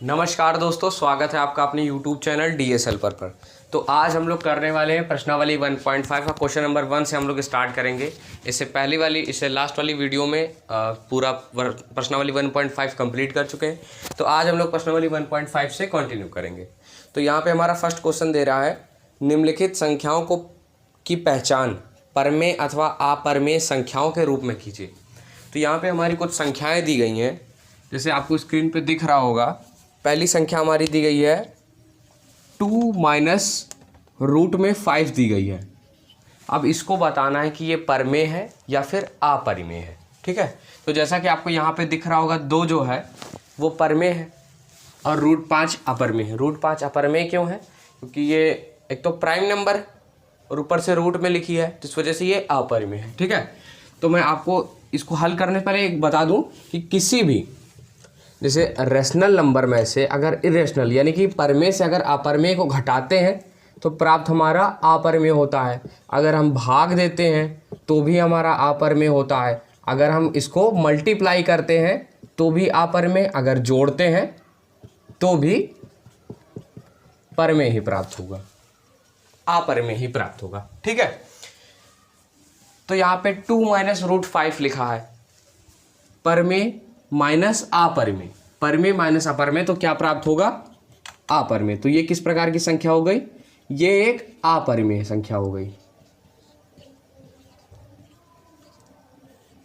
नमस्कार दोस्तों, स्वागत है आपका अपने YouTube चैनल DSL पर। तो आज हम लोग करने वाले हैं प्रश्नावली 1.5 का क्वेश्चन नंबर 1 से हम लोग स्टार्ट करेंगे। इससे लास्ट वाली वीडियो में पूरा प्रश्नावली 1.5 कंप्लीट कर चुके हैं। तो आज हम लोग प्रश्नावली 1.5 से कंटिन्यू करेंगे। तो यहाँ पे हमारा फर्स्ट क्वेश्चन दे रहा है, निम्नलिखित संख्याओं की पहचान परमेय अथवा अपरमेय संख्याओं के रूप में कीजिए। तो यहाँ पे हमारी कुछ संख्याएँ दी गई हैं, जैसे आपको स्क्रीन पे दिख रहा होगा। पहली संख्या हमारी दी गई है 2 माइनस रूट में 5 दी गई है। अब इसको बताना है कि ये परमेय है या फिर अपरिमेय है। ठीक है, तो जैसा कि आपको यहाँ पे दिख रहा होगा, 2 जो है वो परमेय है और रूट 5 अपरमेय है। रूट 5 अपरमेय क्यों है? क्योंकि ये एक तो प्राइम नंबर और ऊपर से रूट में लिखी है, तो इस वजह से ये अपरिमेय है। ठीक है, तो मैं आपको इसको हल करने से पहले एक बता दूं कि किसी भी जैसे रेशनल नंबर में से अगर इरेशनल यानी कि परमेय से अगर अपरमेय को घटाते हैं तो प्राप्त हमारा अपरमेय होता है। अगर हम भाग देते हैं तो भी हमारा अपरमेय होता है। अगर हम इसको मल्टीप्लाई करते हैं तो भी अपरमेय, अगर जोड़ते हैं तो भी परमेय ही प्राप्त होगा, अपरमेय ही प्राप्त होगा। ठीक है, तो यहाँ पे 2 माइनस रूट 5 लिखा है, परमेय माइनस अपरमेय, परमेय माइनस अपरमेय, तो क्या प्राप्त होगा? अपरमेय। तो ये किस प्रकार की संख्या हो गई? ये एक अपरिमेय संख्या हो गई।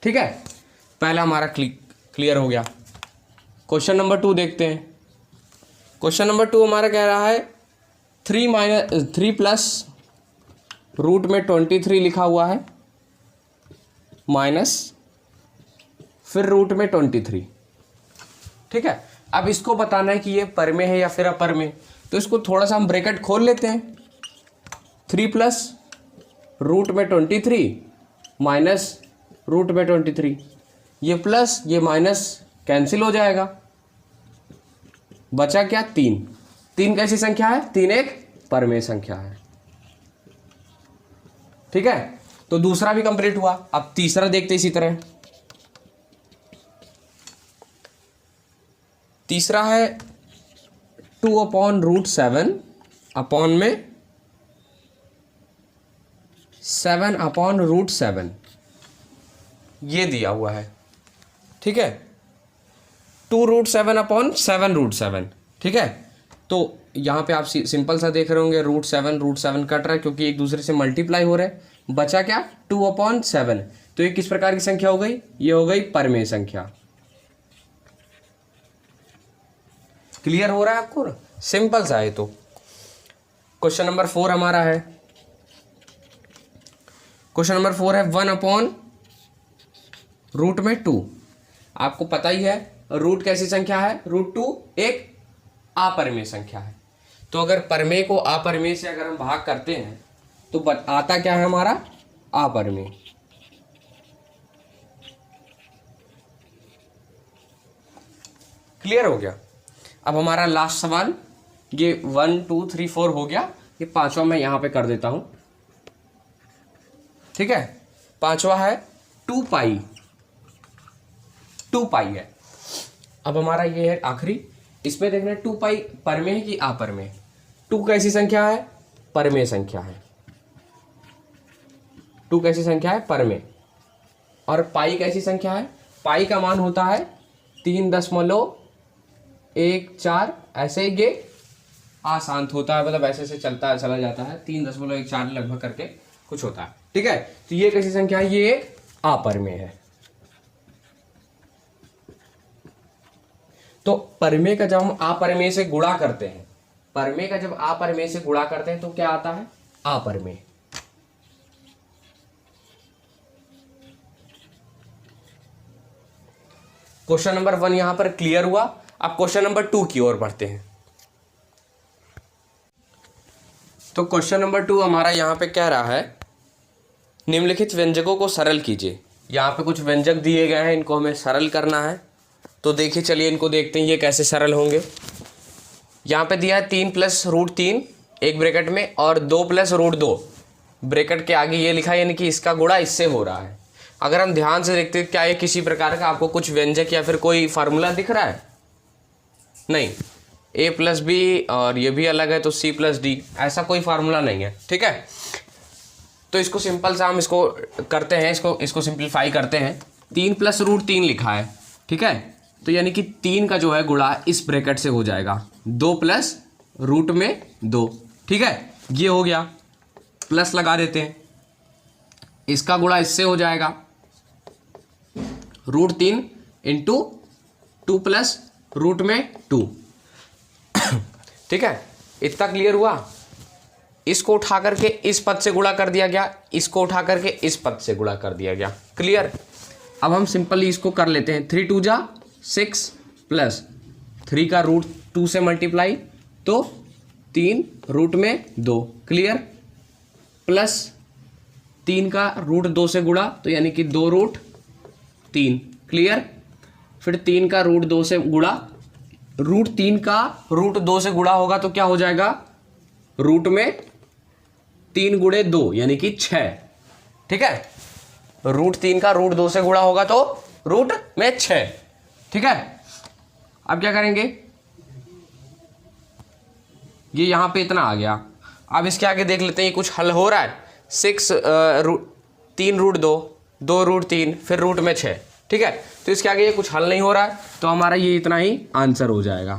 ठीक है, पहला हमारा क्लियर हो गया। क्वेश्चन नंबर 2 देखते हैं। क्वेश्चन नंबर 2 हमारा कह रहा है 3 प्लस रूट में 23 लिखा हुआ है माइनस फिर रूट में 23। ठीक है, अब इसको बताना है कि ये परमेय है या फिर अपरमेय। तो इसको थोड़ा सा हम ब्रैकेट खोल लेते हैं। 3 प्लस रूट में 23 माइनस रूट में 23, ये प्लस ये माइनस कैंसिल हो जाएगा, बचा क्या? 3। 3 कैसी संख्या है? 3 एक परमेय संख्या है। ठीक है, तो दूसरा भी कंप्लीट हुआ। अब तीसरा देखते इसी तरह। तीसरा है 2/√7 अपॉन में 7/√7, ये दिया हुआ है। ठीक है, 2√7 अपॉन 7√7। ठीक है, तो यहाँ पे आप सिंपल सा देख रहे होंगे, √7 कट रहा है क्योंकि एक दूसरे से मल्टीप्लाई हो रहे हैं। बचा क्या? 2/7। तो ये किस प्रकार की संख्या हो गई? ये हो गई परमेय संख्या। क्लियर हो रहा है आपको? सिंपल सा है। तो क्वेश्चन नंबर 4 हमारा है। क्वेश्चन नंबर 4 है 1/√2। आपको पता ही है रूट कैसी संख्या है? √2 एक अपरमेय संख्या है। तो अगर परमेय को अपरमेय से अगर हम भाग करते हैं तो आता क्या है हमारा? अपरमेय। क्लियर हो गया? अब हमारा लास्ट सवाल, ये 1 2 3 4 हो गया, ये पांचवा मैं यहां पे कर देता हूं। ठीक है, पांचवा है 2 पाई। 2 पाई है। अब हमारा ये है आखिरी, इसमें देखना 2 पाई परमेय है कि अपरमेय। 2 कैसी संख्या है? परमेय संख्या है। 2 कैसी संख्या है? परमेय। और पाई कैसी संख्या है? पाई का मान होता है 3.14। ऐसे ही ये अशांत होता है, मतलब ऐसे से चलता चला जाता है, 3.14 लगभग करके कुछ होता है। ठीक है, तो ये कैसी संख्या है? ये एक अपरमेय है। तो परमेय का जब हम अपरमेय से गुणा करते हैं, परमेय का जब अपरमेय से गुणा करते हैं तो क्या आता है? अपरमेय। क्वेश्चन नंबर 1 यहां पर क्लियर हुआ। अब क्वेश्चन नंबर 2 की ओर बढ़ते हैं। तो क्वेश्चन नंबर 2 हमारा यहाँ पे कह रहा है, निम्नलिखित व्यंजकों को सरल कीजिए। यहाँ पे कुछ व्यंजक दिए गए हैं, इनको हमें सरल करना है। तो देखिए, चलिए इनको देखते हैं ये कैसे सरल होंगे। यहाँ पे दिया है 3 प्लस √3 एक ब्रैकेट में और 2 प्लस √2 ब्रैकेट के आगे ये लिखा है, यानी कि इसका गुणा इससे हो रहा है। अगर हम ध्यान से देखते हैं क्या ये किसी प्रकार का आपको कुछ व्यंजक या फिर कोई फार्मूला दिख रहा है? नहीं। ए प्लस बी और ये भी अलग है तो सी प्लस डी, ऐसा कोई फार्मूला नहीं है, ठीक है। तो इसको सिंपल सा हम इसको करते हैं, इसको सिंप्लीफाई करते हैं। 3 प्लस रूट 3 लिखा है, ठीक है, तो यानी कि 3 का जो है गुणा इस ब्रैकेट से हो जाएगा 2 प्लस रूट में 2, ठीक है, ये हो गया। प्लस लगा देते हैं, इसका गुणा इससे हो जाएगा रूट 3 इंटू 2 प्लस रूट में 2, ठीक है। इतना क्लियर हुआ। इसको उठा करके इस पद से गुणा कर दिया गया, इसको उठा करके इस पद से गुणा कर दिया गया, क्लियर। अब हम सिंपली इसको कर लेते हैं। 3 2 जा 6 प्लस 3 का रूट 2 से मल्टीप्लाई तो 3 रूट में 2, क्लियर, प्लस 3 का रूट 2 से गुणा तो यानी कि 2 रूट 3, क्लियर। फिर 3 का रूट 2 से गुणा, रूट 3 का रूट 2 से गुणा होगा तो क्या हो जाएगा, रूट में 3 गुणे 2 यानी कि 6, ठीक है। रूट 3 का रूट 2 से गुणा होगा तो रूट में 6, ठीक है। अब क्या करेंगे, ये यहां पे इतना आ गया। अब इसके आगे देख लेते हैं ये कुछ हल हो रहा है। 3 रूट 2, 2 रूट 3, फिर रूट में 6, ठीक है। तो इसके आगे ये कुछ हल नहीं हो रहा है तो हमारा ये इतना ही आंसर हो जाएगा,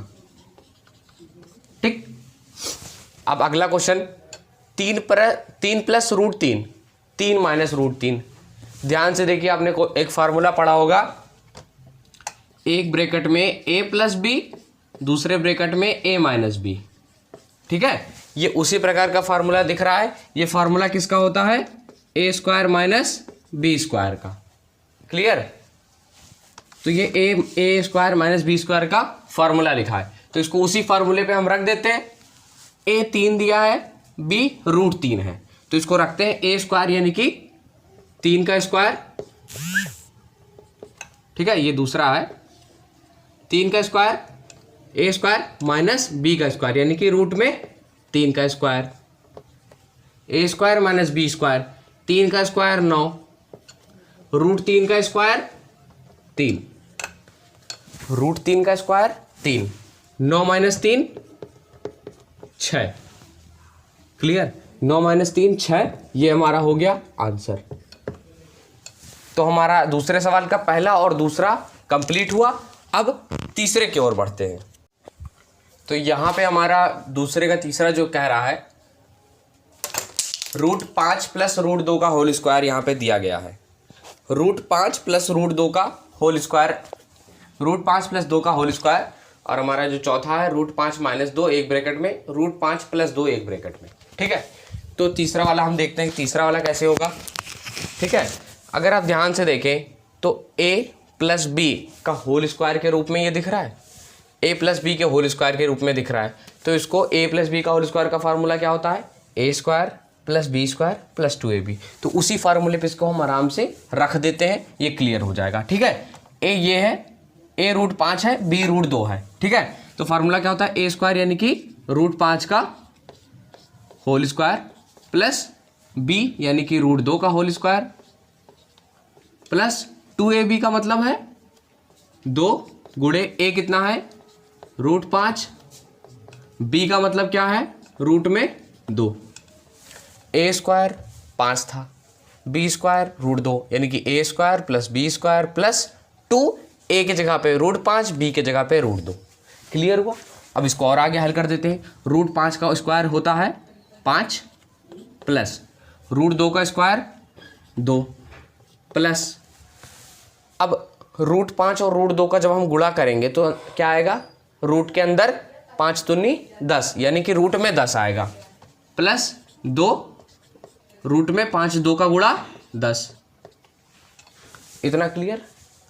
ठीक। अब अगला question, 3 plus root 3, 3 minus root 3। ध्यान से देखिए, आपने एक फार्मूला पढ़ा होगा, एक ब्रैकेट में a प्लस बी, दूसरे ब्रैकेट में a माइनस बी, ठीक है। ये उसी प्रकार का फार्मूला दिख रहा है। ये फार्मूला किसका होता है, a square minus b square का, क्लियर। तो ये a square minus b square का फार्मूला लिखा है, तो इसको उसी फार्मूले पे हम रख देते हैं। a 3 दिया है, b रूट 3 है, तो इसको रखते हैं a स्क्वायर यानी कि 3 का स्क्वायर, ठीक है। ये दूसरा है 3 का square, a square minus b का स्क्वायर यानी कि रूट में 3 का square, a square minus b square, 3 का स्क्वायर 9, रूट 3 का स्क्वायर 3, रूट 3 का स्क्वायर 3, 9 माइनस 3 6, क्लियर। 9 माइनस 3 6, ये हमारा हो गया आंसर। तो हमारा दूसरे सवाल का पहला और दूसरा कंप्लीट हुआ। अब तीसरे की ओर बढ़ते हैं। तो यहां पे हमारा दूसरे का तीसरा जो कह रहा है, रूट 5 प्लस रूट 2 का होल स्क्वायर यहां पे दिया गया है। रूट 5 प्लस रूट 2 का होल स्क्वायर, रूट 5 प्लस 2 का होल स्क्वायर, और हमारा जो चौथा है रूट 5 माइनस 2 एक ब्रैकेट में, रूट 5 प्लस 2 एक ब्रैकेट में, ठीक है। तो तीसरा वाला हम देखते हैं तीसरा वाला कैसे होगा, ठीक है। अगर आप ध्यान से देखें तो a प्लस बी का होल स्क्वायर के रूप में ये दिख रहा है, a प्लस बी के होल स्क्वायर के रूप में दिख रहा है। तो इसको a प्लस बी का होल स्क्वायर का फार्मूला क्या होता है, a square plus b square plus 2ab। तो उसी फार्मूले पे इसको हम आराम से रख देते हैं, ये क्लियर हो जाएगा, ठीक है। a ये है, a रूट 5 है, b रूट 2 है, ठीक है। तो फार्मूला क्या होता है, a स्क्वायर यानी कि रूट 5 का होल स्क्वायर प्लस b यानी कि रूट 2 का होल स्क्वायर प्लस 2ab का मतलब है 2 गुणे a कितना है रूट 5, b का मतलब क्या है रूट में 2। a स्क्वायर 5 था, b स्क्वायर रूट 2 यानी कि a square plus b square plus 2, a की जगह पे रूट 5, b की जगह पे रूट 2, क्लियर हुआ। अब इसको और आगे हल कर देते हैं। रूट 5 का स्क्वायर होता है 5 प्लस रूट 2 का स्क्वायर 2 प्लस, अब रूट 5 और रूट 2 का जब हम गुणा करेंगे तो क्या आएगा, रूट के अंदर 5 दूनी 10 यानी कि रूट में 10 आएगा, प्लस 2 रूट में 5 2 का गुणा 10, इतना क्लियर।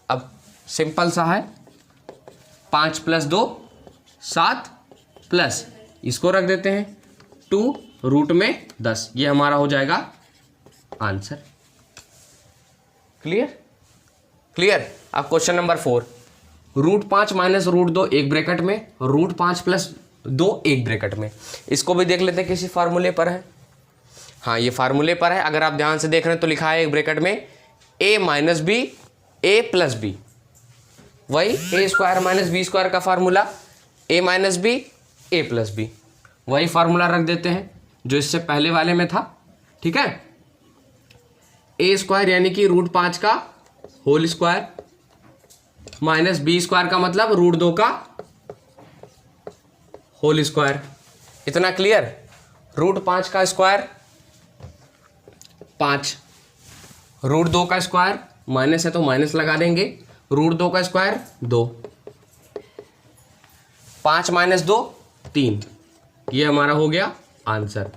अब सिंपल सा है, 5 प्लस 2 7 प्लस इसको रख देते हैं 2 रूट में 10, ये हमारा हो जाएगा आंसर, क्लियर क्लियर। अब question number 4, root 5 minus root 2 एक ब्रैकेट में, रूट 5 प्लस 2 एक ब्रैकेट में। इसको भी देख लेते हैं किसी फार्मूले पर है, हाँ ये फार्मूले पर है। अगर आप ध्यान से देख रहे हैं तो लिखा है एक ब्रैकेट में a minus b a plus b, वही a square minus b square का formula, a minus b a plus b, वही फार्मूला रख देते हैं जो इससे पहले वाले में था, ठीक है। ए स्क्वायर यानी कि √5 का whole square minus b square का मतलब √2 का होल स्क्वायर। इतना क्लियर? √5 का स्क्वायर 5, √2 का स्क्वायर माइनस है तो माइनस लगा देंगे, √2 का स्क्वायर 2, 5 माइनस 2 3, ये हमारा हो गया आंसर।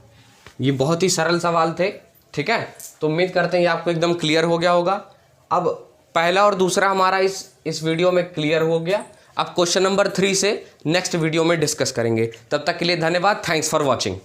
ये बहुत ही सरल सवाल थे, ठीक है। तो उम्मीद करते हैं ये आपको एकदम क्लियर हो गया होगा। अब पहला और दूसरा हमारा इस वीडियो में क्लियर हो गया। अब क्वेश्चन नंबर 3 से नेक्स्ट वीडियो में डिस्कस करेंगे। तब तक के लिए धन्यवाद। Thanks for watching.